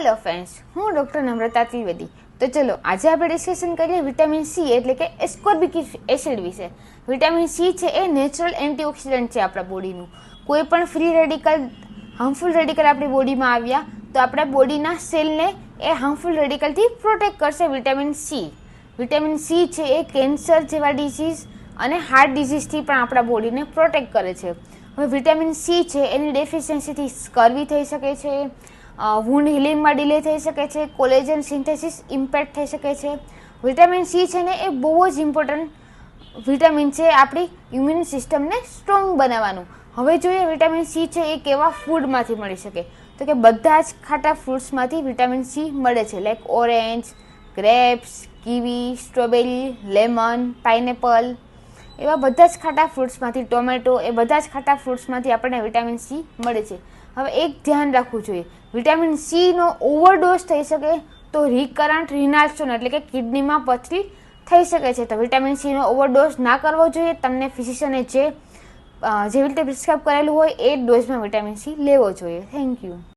Hello friends, હું doctor નમ્રતા ત્રિવેદી. તો ચલો આજે આપણે ડિસ્કશન કરીએ વિટામિન સી એટલે કે એસ્કોર્બિક એસિડ વિશે. વિટામિન સી છે એ નેચરલ એન્ટીઓક્સિડન્ટ છે આપણા બોડીનું. કોઈ પણ ફ્રી રેડિકલ, હાર્મફુલ રેડિકલ આપણી બોડીમાં આવ્યા તો આપણા બોડીના સેલને એ હાર્મફુલ રેડિકલથી પ્રોટેક્ટ કરશે વિટામિન સી. વિટામિન સી છે એ કેન્સર જેવા ડિઝીઝ અને હાર્ટ ડિઝીઝથી પણ આપણા બોડીને પ્રોટેક્ટ કરે છે. હવે વિટામિન સી છે એની ડેફિશિયન્સીથી સ્કર્વી થઈ શકે છે, વૂન્ડ હિલિંગમાં ડિલે થઈ શકે છે, કોલેજન સિન્થેસિસ ઇમ્પેક્ટ થઈ શકે છે. વિટામિન સી છે ને એ બહુ જ ઇમ્પોર્ટન્ટ વિટામિન છે આપણી ઇમ્યુન સિસ્ટમને સ્ટ્રોંગ બનાવવાનું. હવે જોઈએ વિટામિન સી છે એ કેવા ફૂડમાંથી મળી શકે, તો કે બધા જ ખાટા ફ્રૂટ્સમાંથી વિટામિન સી મળે છે, like orange, grapes, kiwi, strawberry, lemon, pineapple, એવા બધા જ ખાટા ફ્રૂટ્સમાંથી, ટોમેટો, એ બધા જ ખાટા ફ્રૂટ્સમાંથી આપણને વિટામિન સી મળે છે. હવે એક ધ્યાન રાખવું જોઈએ, વિટામિન સીનો ઓવરડોઝ થઈ શકે તો રિકરન્ટ રિનલ સ્ટોન એટલે કે કિડનીમાં પથરી થઈ શકે છે. તો વિટામિન સીનો ઓવરડોઝ ના કરવો જોઈએ. તમને ફિઝિશિયને જેવી રીતે પ્રિસ્ક્રાઇબ કરેલું હોય એ ડોઝમાં વિટામિન સી લેવો જોઈએ. Thank you.